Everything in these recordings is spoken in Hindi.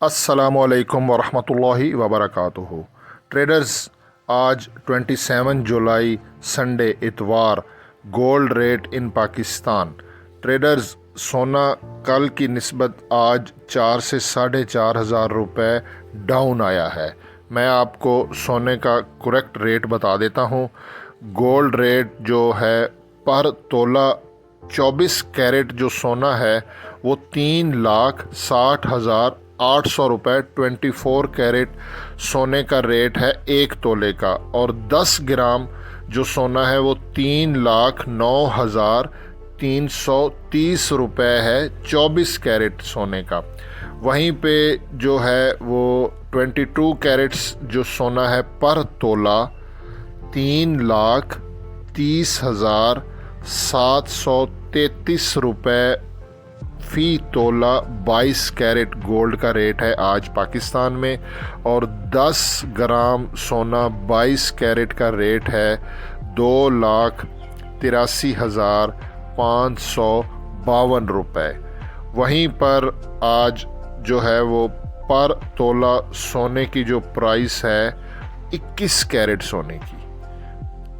अस्सलामुअलैकुम वरहमतुल्लाहि वबरकातुहू। ट्रेडर्स, आज 27 जुलाई संडे इतवार gold rate in Pakistan. Traders, सोना कल की निस्बत आज 4 से 4,500 रुपये डाउन आया है। मैं आपको सोने का करेक्ट रेट बता देता हूँ। गोल्ड रेट जो है पर तोला 24 कैरेट जो सोना है वो 3,60,800 रुपये 24 कैरेट सोने का रेट है एक तोले का। और 10 ग्राम जो सोना है वो 3,09,330 रुपये है 24 कैरेट सोने का। वहीं पे जो है वो 22 कैरेट्स जो सोना है पर तोला 3,30,733 रुपये फ़ी तोला 22 कैरेट गोल्ड का रेट है आज पाकिस्तान में। और 10 ग्राम सोना 22 कैरेट का रेट है 2,83,552 रुपये। वहीं पर आज जो है वो पर तोला सोने की जो प्राइस है 21 कैरेट सोने की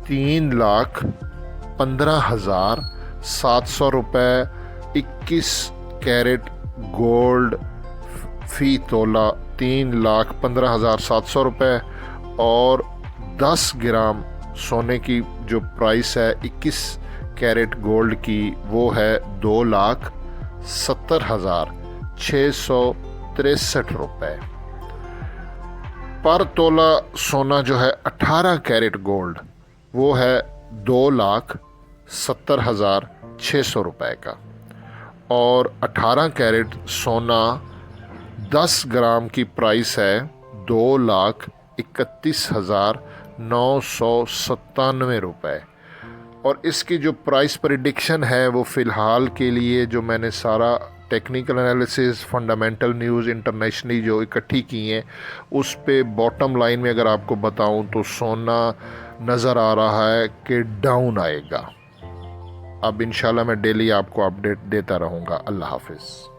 3,15,700 रुपये 21 कैरेट गोल्ड फ़ी तोला 3,15,700 रुपये। और 10 ग्राम सोने की जो प्राइस है 21 कैरेट गोल्ड की वो है 2,70,663 रुपये। पर तोला सोना जो है 18 कैरेट गोल्ड वो है 2,70,600 रुपये का। और 18 कैरेट सोना 10 ग्राम की प्राइस है 2,31,997 रुपये। और इसकी जो प्राइस प्रिडिक्शन है वो फ़िलहाल के लिए जो मैंने सारा technical analysis, fundamental news internationally जो इकट्ठी की हैं उस पे बॉटम लाइन में अगर आपको बताऊं तो सोना नज़र आ रहा है कि डाउन आएगा। अब इंशाल्लाह मैं डेली आपको अपडेट देता रहूँगा। अल्लाह हाफिज़।